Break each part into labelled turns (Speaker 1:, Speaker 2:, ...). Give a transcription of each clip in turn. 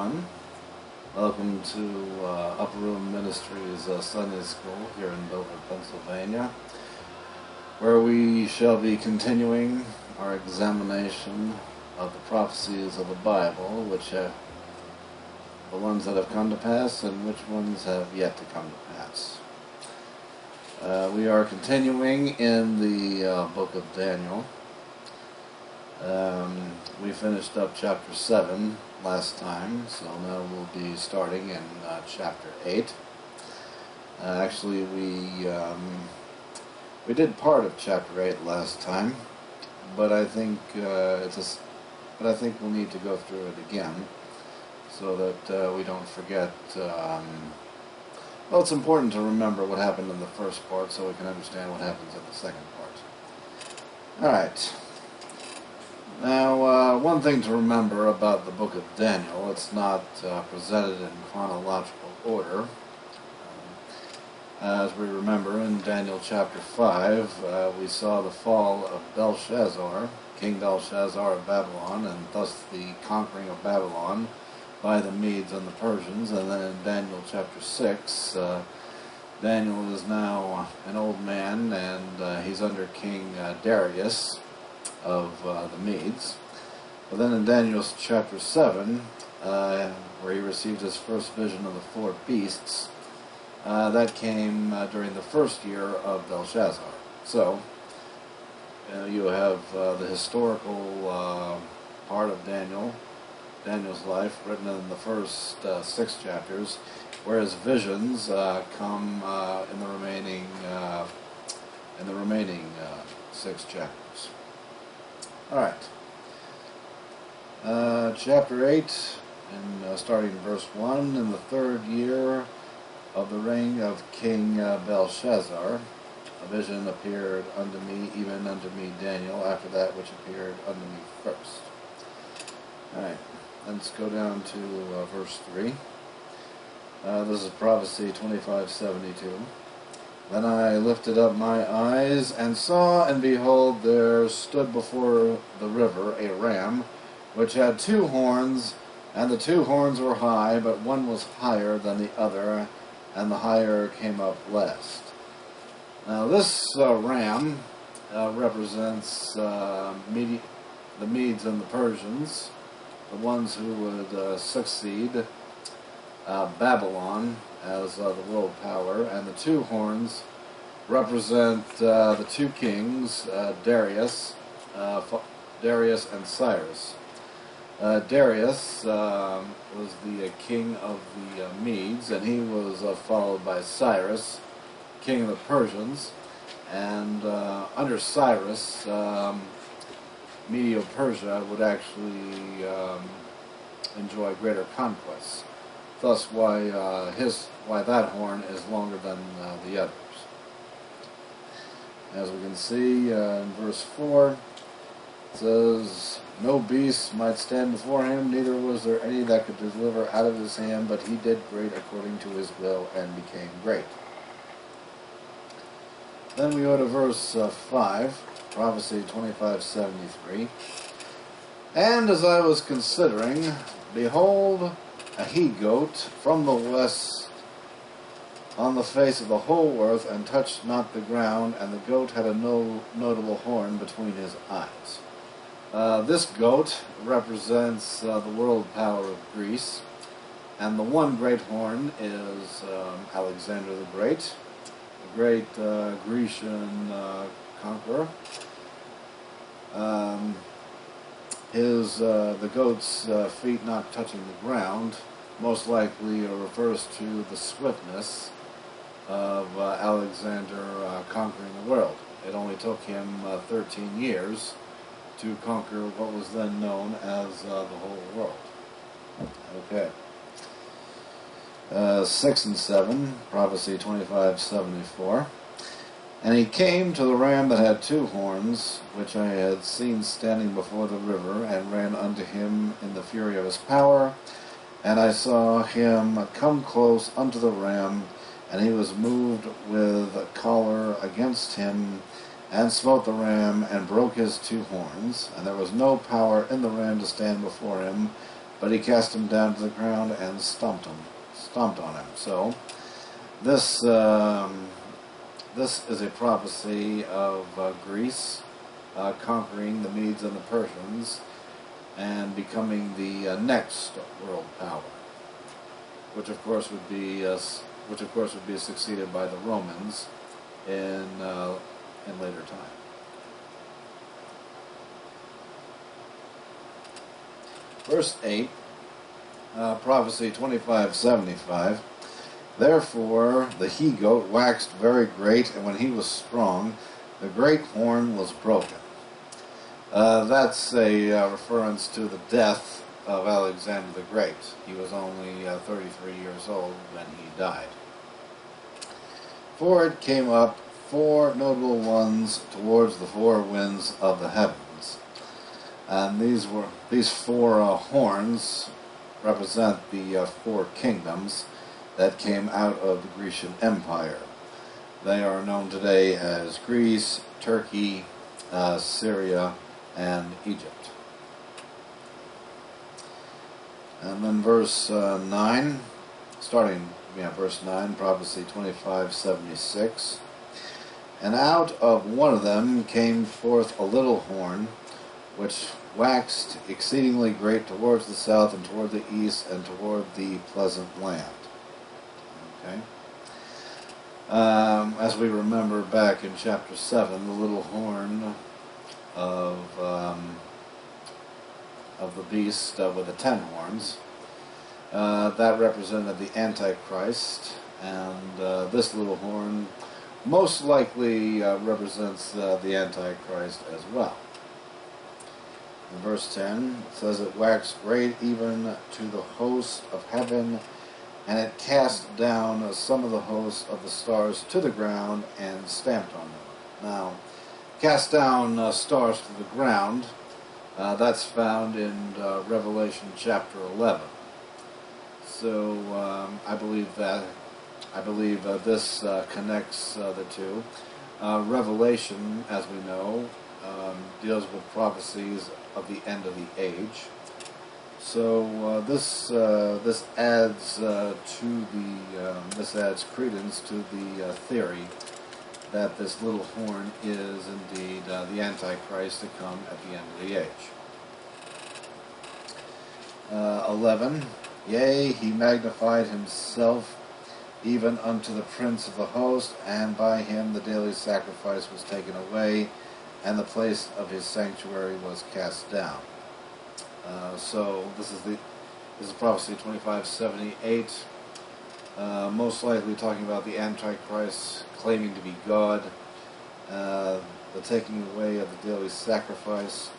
Speaker 1: everyone. Welcome to Upper Room Ministries Sunday School here in Dover, Pennsylvania, where we shall be continuing our examination of the prophecies of the Bible, which the ones that have come to pass and which ones have yet to come to pass. We are continuing in the book of Daniel. We finished up chapter 7 last time, so now we'll be starting in chapter 8. Actually, we did part of chapter 8 last time, but I think we'll need to go through it again so that we don't forget. Well, it's important to remember what happened in the first part so we can understand what happens in the second part. All right. Now, one thing to remember about the book of Daniel, it's not presented in chronological order. As we remember, in Daniel chapter 5, we saw the fall of Belshazzar, King Belshazzar of Babylon, and thus the conquering of Babylon by the Medes and the Persians. And then in Daniel chapter 6, Daniel is now an old man, and he's under King Darius of the Medes. But then in Daniel chapter 7, where he received his first vision of the four beasts, that came during the first year of Belshazzar. So you have the historical part of Daniel's life written in the first 6 chapters, whereas visions come in the remaining 6 chapters. All right. Chapter 8, and starting in verse 1, in the 3rd year of the reign of King Belshazzar, a vision appeared unto me, even unto me Daniel, after that which appeared unto me first. All right. Let's go down to verse 3. This is prophecy 2572. Then I lifted up my eyes, and saw, and behold, there stood before the river a ram, which had 2 horns, and the 2 horns were high, but one was higher than the other, and the higher came up last. Now this ram represents the Medes and the Persians, the ones who would succeed Babylon as the world power, and the 2 horns represent the 2 kings, Darius and Cyrus. Darius was the king of the Medes, and he was followed by Cyrus, king of the Persians. And under Cyrus, Medo-Persia would actually enjoy greater conquests. Thus, why that horn is longer than the others. As we can see in verse 4, it says, "No beast might stand before him, neither was there any that could deliver out of his hand, but he did great according to his will, and became great." Then we go to verse 5, prophecy 2573. "And as I was considering, behold, a he-goat from the west on the face of the whole earth, and touched not the ground, and the goat had a notable horn between his eyes." This goat represents the world power of Greece, and the one great horn is Alexander the Great, the great Grecian conqueror. The goat's feet not touching the ground most likely refers to the swiftness of Alexander conquering the world. It only took him 13 years to conquer what was then known as the whole world. Okay. 6 and 7, prophecy 2574. "And he came to the ram that had 2 horns, which I had seen standing before the river, and ran unto him in the fury of his power. And I saw him come close unto the ram, and he was moved with a choler against him, and smote the ram, and broke his 2 horns. And there was no power in the ram to stand before him, but he cast him down to the ground and stomped on him. So this this is a prophecy of Greece conquering the Medes and the Persians and becoming the next world power, which of course would be succeeded by the Romans in later time. Verse 8, prophecy 25:75. Therefore the he-goat waxed very great, and when he was strong, the great horn was broken. That's a reference to the death of Alexander the Great. He was only 33 years old when he died. For it came up 4 notable ones towards the 4 winds of the heavens. And these 4 horns represent the 4 kingdoms that came out of the Grecian Empire. They are known today as Greece, Turkey, Syria, and Egypt. And then verse 9, verse 9, prophecy 25:76. And out of one of them came forth a little horn, which waxed exceedingly great towards the south and toward the east and toward the pleasant land. Okay. As we remember back in chapter 7, the little horn of the beast with the 10 horns, that represented the Antichrist, and this little horn most likely represents the Antichrist as well. In verse 10, it says, it waxed great even to the host of heaven, and it cast down some of the hosts of the stars to the ground and stamped on them. Now, cast down stars to the ground, that's found in Revelation chapter 11. So I believe this connects the two. Revelation, as we know, deals with prophecies of the end of the age. So this adds credence to the theory that this little horn is indeed the Antichrist to come at the end of the age. 11. Yea, he magnified himself even unto the prince of the host, and by him the daily sacrifice was taken away, and the place of his sanctuary was cast down. So this is prophecy 25:78. Most likely talking about the Antichrist claiming to be God, the taking away of the daily sacrifice.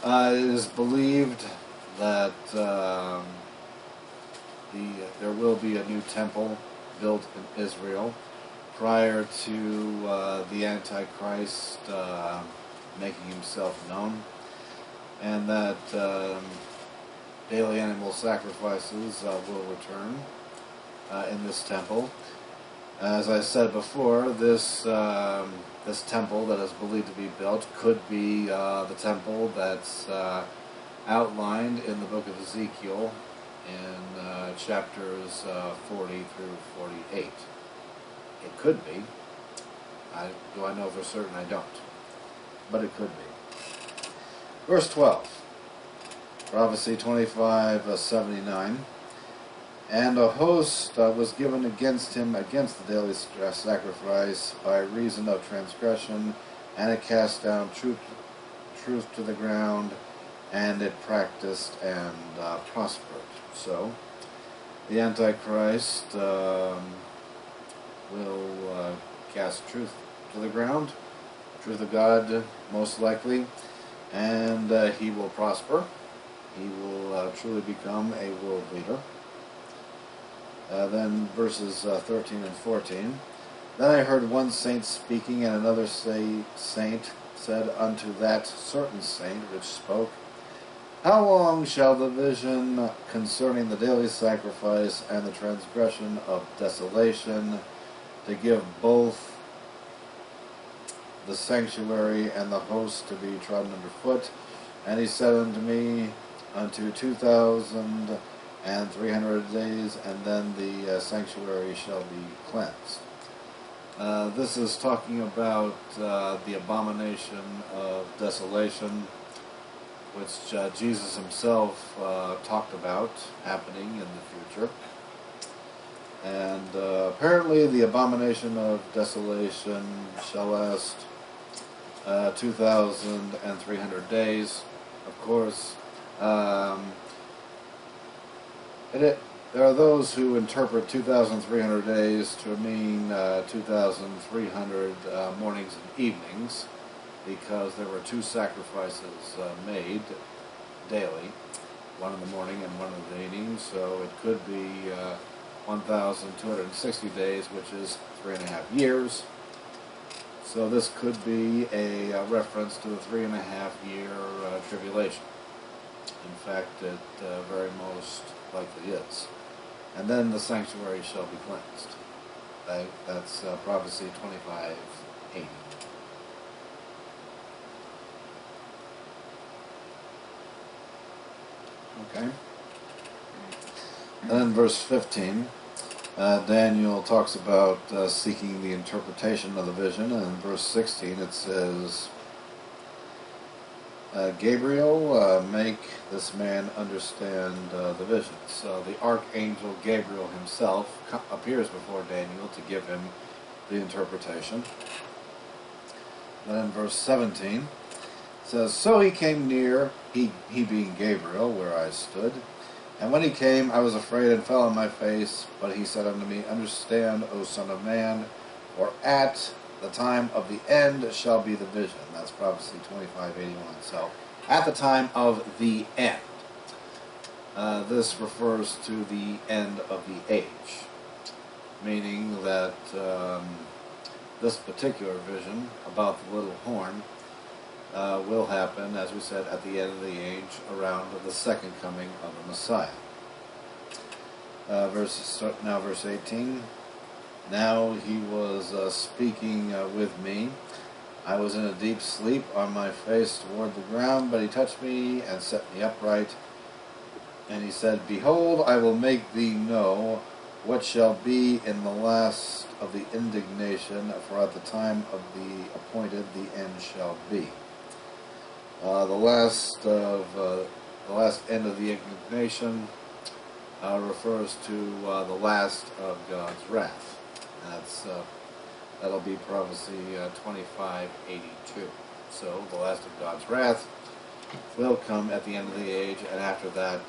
Speaker 1: It is believed that there will be a new temple built in Israel prior to the Antichrist making himself known, and that daily animal sacrifices will return in this temple. As I said before, this temple that is believed to be built could be the temple that's outlined in the book of Ezekiel in chapters 40 through 48. It could be. Do I know for certain? I don't. But it could be. Verse 12. Prophecy 25:79. And a host was given against him against the daily sacrifice by reason of transgression, and it cast down truth to the ground, and it practiced and prospered. So, the Antichrist will cast truth to the ground, truth of God most likely, and he will prosper. He will truly become a world leader. Then verses 13 and 14. Then I heard one saint speaking, and another saint said unto that certain saint which spoke, How long shall the vision concerning the daily sacrifice and the transgression of desolation, to give both the sanctuary and the host to be trodden under foot? And he said unto me, unto 2,300 days, and then the sanctuary shall be cleansed. This is talking about the abomination of desolation, which Jesus himself talked about happening in the future. And apparently the abomination of desolation shall last 2,300 days. Of course, there are those who interpret 2,300 days to mean 2,300 mornings and evenings, because there were two sacrifices made daily, one in the morning and one in the evening, so it could be 1,260 days, which is 3.5 years. So this could be a reference to the 3.5-year tribulation. In fact, it very most likely is. And then the sanctuary shall be cleansed. That's prophecy 25:80. Okay. And then verse 15, Daniel talks about seeking the interpretation of the vision, and in verse 16 it says, Gabriel, make this man understand the vision. So the archangel Gabriel himself appears before Daniel to give him the interpretation. Then in verse 17 it says, So he came near, he being Gabriel, where I stood. And when he came, I was afraid and fell on my face. But he said unto me, Understand, O Son of Man, for at the time of the end shall be the vision. That's prophecy 25:81. So, at the time of the end. This refers to the end of the age. Meaning that this particular vision about the little horn will happen, as we said, at the end of the age, around the second coming of the Messiah. Verse 18. Now he was speaking with me. I was in a deep sleep, on my face toward the ground, but he touched me and set me upright. And he said, Behold, I will make thee know what shall be in the last of the indignation, for at the time of the appointed the end shall be. The last end of the indignation refers to the last of God's wrath. That'll be prophecy 25:82. So the last of God's wrath will come at the end of the age, and after that,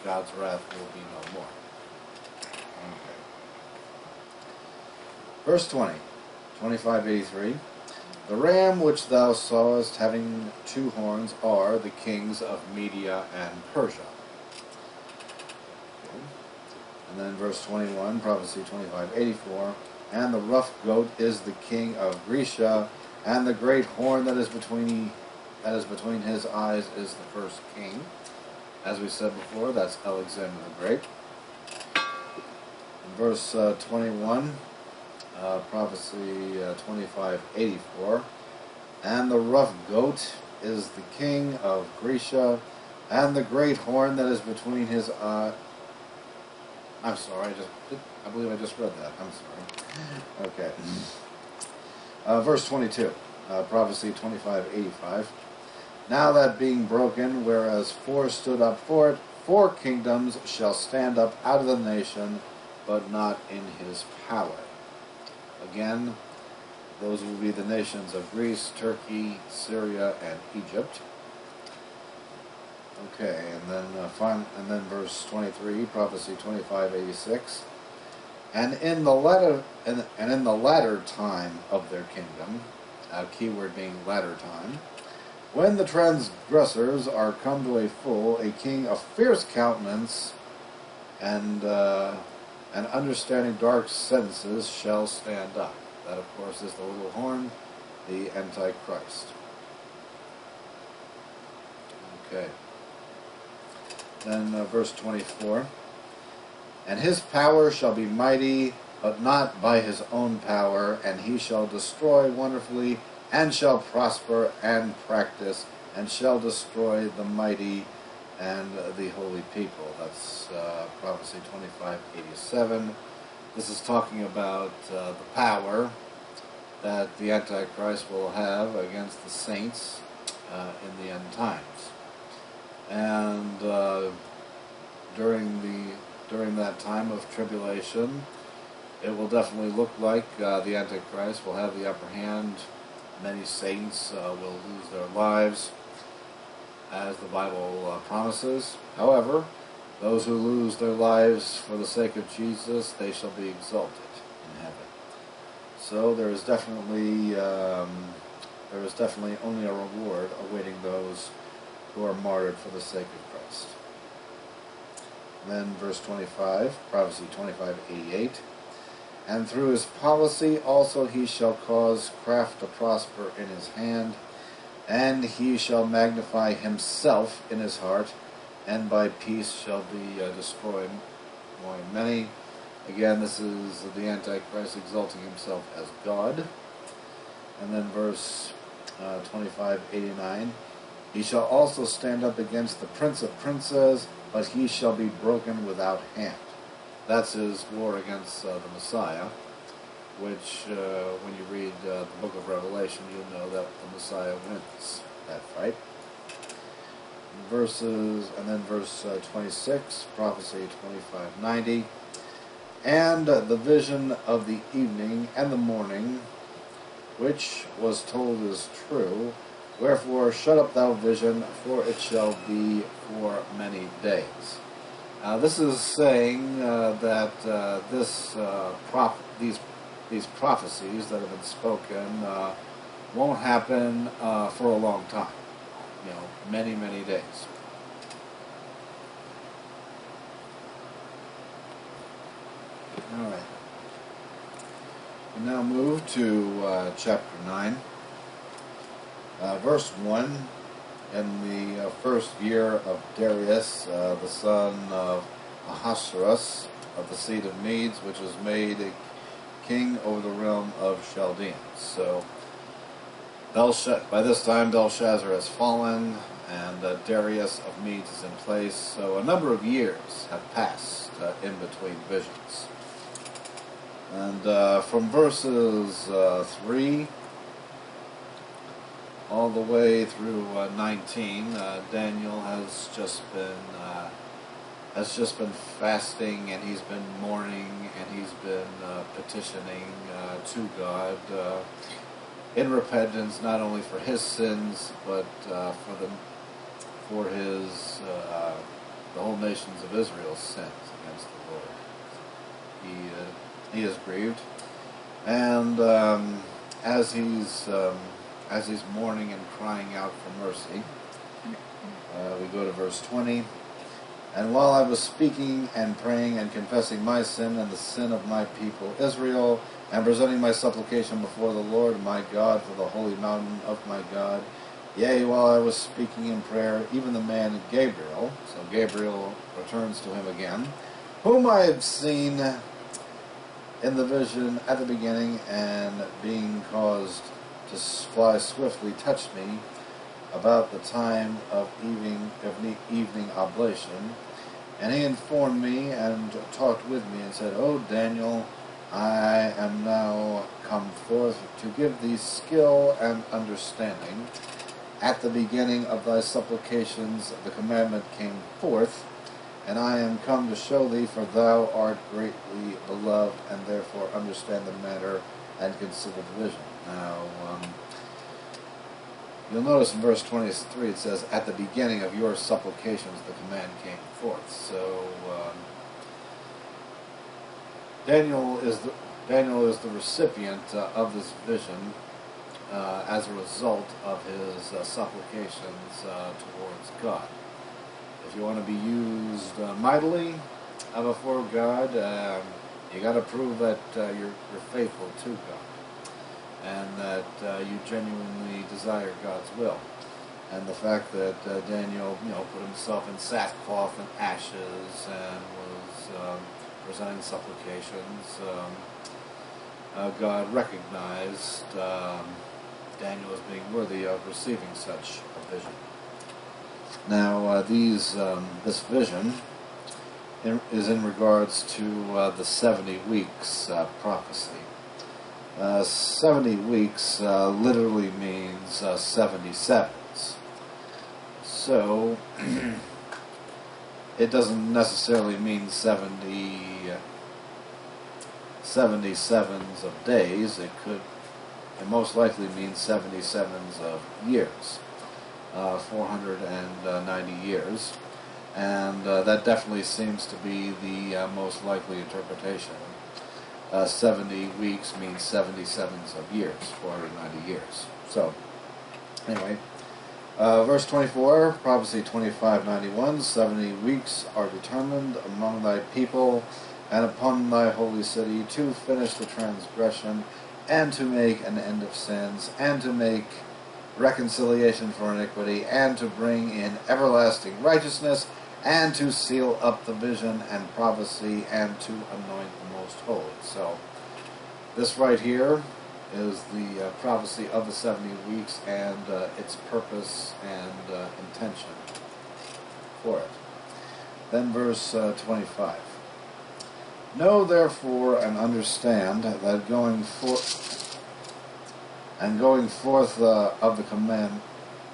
Speaker 1: God's wrath will be no more. Okay. Verse 20, 25:83. The ram which thou sawest having 2 horns are the kings of Media and Persia. Okay. And then verse 21, prophecy 25:84. And the rough goat is the king of Grecia, and the great horn that is between his eyes is the first king. As we said before, that's Alexander the Great. In verse 21, prophecy 25:84. And the rough goat is the king of Grecia, and the great horn that is between his eyes. I'm sorry, I believe I just read that. I'm sorry. Okay. Verse 22, prophecy 25:85. Now that being broken, whereas 4 stood up for it, 4 kingdoms shall stand up out of the nation, but not in his power. Again, those will be the nations of Greece, Turkey, Syria, and Egypt. Okay, and then verse 23, prophecy 25:86. And in the latter time of their kingdom, keyword being latter time, when the transgressors are come to a full, a king of fierce countenance and understanding dark sentences shall stand up. That, of course, is the little horn, the Antichrist. Okay. Then verse 24. And his power shall be mighty, but not by his own power, and he shall destroy wonderfully, and shall prosper and practice, and shall destroy the mighty and the holy people. That's prophecy 25:87. This is talking about the power that the Antichrist will have against the saints in the end times. And during that time of tribulation, it will definitely look like the Antichrist will have the upper hand. Many saints will lose their lives, as the Bible promises. However, those who lose their lives for the sake of Jesus, they shall be exalted in heaven. So there is definitely only a reward awaiting those who are martyred for the sake of Christ. And then verse 25, prophecy 25:88. And through his policy also he shall cause craft to prosper in his hand, and he shall magnify himself in his heart, and by peace shall be destroyed many. Again, this is the Antichrist exalting himself as God. And then verse 25:89. He shall also stand up against the prince of princes, but he shall be broken without hand. That's his war against the Messiah, which when you read the book of Revelation, you'll know that the Messiah wins that fight. And then verse 26, prophecy 25:90. And the vision of the evening and the morning, which was told is true. Wherefore shut up thou vision, for it shall be for many days. This is saying that these prophecies that have been spoken won't happen for a long time. Many, many days. All right. We now move to chapter 9, verse 1. In the first year of Darius, the son of Ahasuerus, of the seed of Medes, which was made a king over the realm of Chaldeans. So, by this time Belshazzar has fallen, and Darius of Medes is in place. So a number of years have passed in between visions. And from verses 3 all the way through 19, Daniel has just been fasting, and he's been mourning, and he's been petitioning to God in repentance, not only for his sins, but for the whole nations of Israel's sins against the Lord. He is grieved, and as he's mourning and crying out for mercy, we go to verse 20. And while I was speaking and praying and confessing my sin and the sin of my people Israel, and presenting my supplication before the Lord my God for the holy mountain of my God, yea, while I was speaking in prayer, even the man Gabriel, so Gabriel returns to him again, whom I had seen in the vision at the beginning, and being caused to fly swiftly, touched me about the time of evening oblation. And he informed me and talked with me and said, O Daniel, I am now come forth to give thee skill and understanding. At the beginning of thy supplications the commandment came forth, and I am come to show thee, for thou art greatly beloved, and therefore understand the matter and consider the vision. Now, you'll notice in verse 23 it says, at the beginning of your supplications the command came forth. So, Daniel is the recipient of this vision as a result of his supplications towards God. If you want to be used mightily before God, you got to prove that you're faithful to God, and that you genuinely desire God's will. And the fact that Daniel, put himself in sackcloth and ashes and was presenting supplications, God recognized Daniel as being worthy of receiving such a vision. Now, this vision is in regards to the 70 weeks prophecy. 70 weeks literally means 70 sevens. So, it doesn't necessarily mean 77s of days. It most likely means 77s of years, 490 years. And that definitely seems to be the most likely interpretation. 70 weeks means 77s of years, 490 years. So, anyway, verse 24, prophecy 25:91, 70 weeks are determined among thy people and upon thy holy city to finish the transgression and to make an end of sins and to make reconciliation for iniquity and to bring in everlasting righteousness and to seal up the vision and prophecy and to anoint the most holy. So this right here is the prophecy of the 70 weeks and its purpose and intention for it. Then verse 25. Know therefore and understand that going forth of the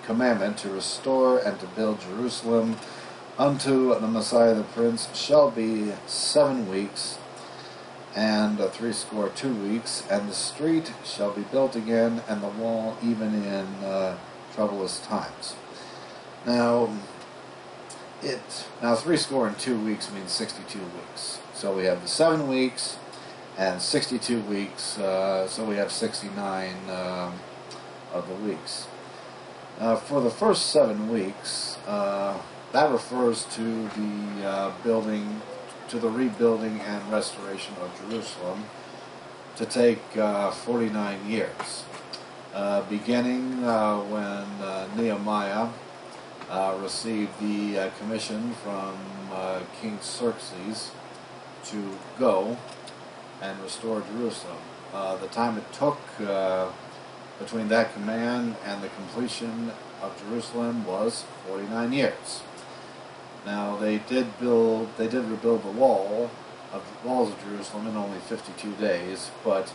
Speaker 1: commandment to restore and to build Jerusalem unto the Messiah the Prince shall be 7 weeks and 62 weeks, and the street shall be built again, and the wall even in troublous times. Now 62 weeks means 62 weeks. So we have the 7 weeks and 62 weeks, so we have 69 of the weeks. For the first 7 weeks, that refers to the rebuilding and restoration of Jerusalem to take 49 years, beginning when Nehemiah received the commission from King Xerxes to go and restore Jerusalem. The time it took between that command and the completion of Jerusalem was 49 years. Now they did rebuild the walls of Jerusalem in only 52 days, but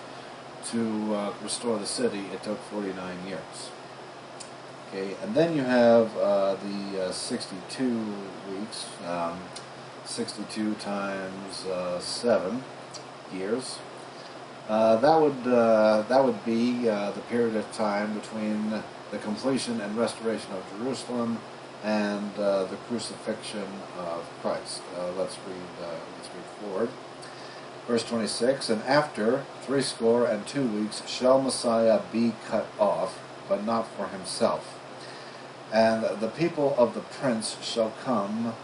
Speaker 1: to restore the city it took 49 years. Okay, and then you have the 62 weeks, 62 times 7 years. That would be the period of time between the completion and restoration of Jerusalem and the crucifixion of Christ. Let's read forward. Verse 26, and after 62 weeks shall Messiah be cut off, but not for himself. And the people of the prince shall come,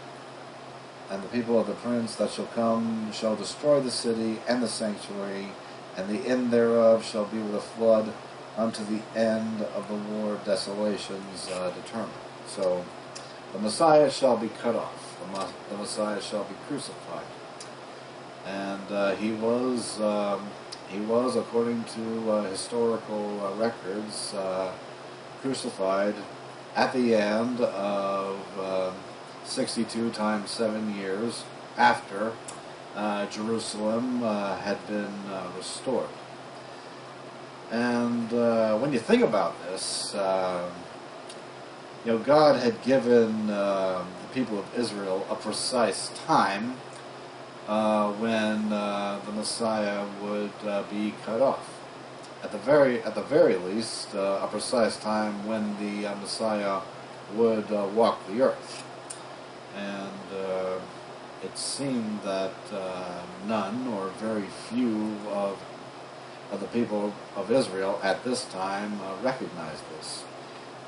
Speaker 1: and the people of the prince that shall come shall destroy the city and the sanctuary, and the end thereof shall be with a flood unto the end of the war desolations determined. So the Messiah shall be cut off. The Messiah shall be crucified. And he was, according to historical records, crucified at the end of 62 times 7 years after Jerusalem had been restored. And when you think about this, God had given the people of Israel a precise time when the Messiah would be cut off. At the very least, a precise time when the Messiah would walk the earth. And it seemed that none or very few of the people of Israel at this time recognized this,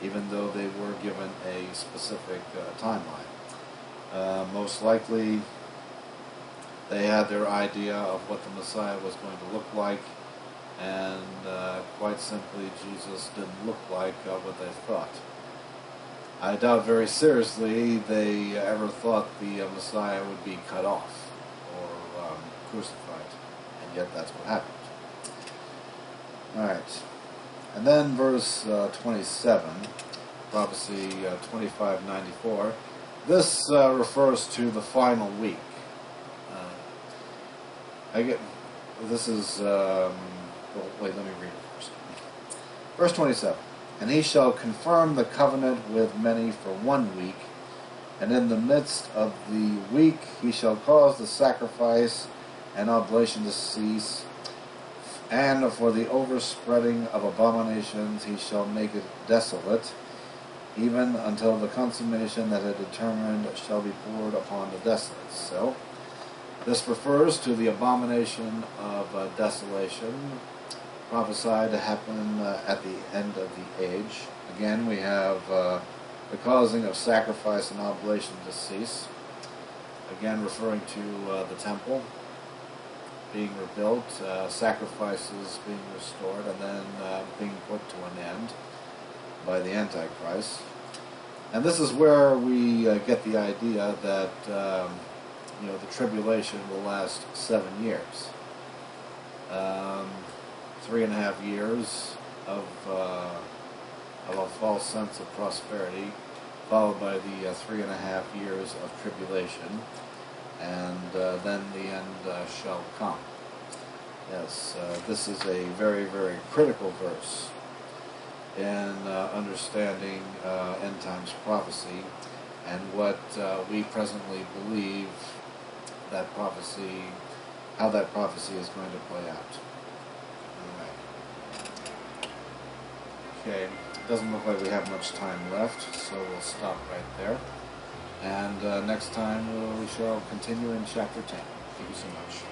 Speaker 1: even though they were given a specific timeline. Most likely, they had their idea of what the Messiah was going to look like, and quite simply, Jesus didn't look like what they thought. I doubt very seriously they ever thought the Messiah would be cut off or crucified, and yet that's what happened. Alright, and then verse 27, prophecy 2594. This refers to the final week. This is, wait, let me read it first. Verse 27. And he shall confirm the covenant with many for 1 week, and in the midst of the week he shall cause the sacrifice and oblation to cease, and for the overspreading of abominations he shall make it desolate, even until the consummation that it determined shall be poured upon the desolate. So, this refers to the abomination of desolation, prophesied to happen at the end of the age. Again, we have the causing of sacrifice and oblation to cease. Again, referring to the temple being rebuilt, sacrifices being restored, and then being put to an end by the Antichrist. And this is where we get the idea that the tribulation will last 7 years. 3.5 years of a false sense of prosperity, followed by the 3.5 years of tribulation, and then the end shall come. Yes, this is a very, very critical verse in understanding end times prophecy and what we presently believe that prophecy, how that prophecy is going to play out. Okay, it doesn't look like we have much time left, so we'll stop right there. And next time we shall continue in chapter 10. Thank you so much.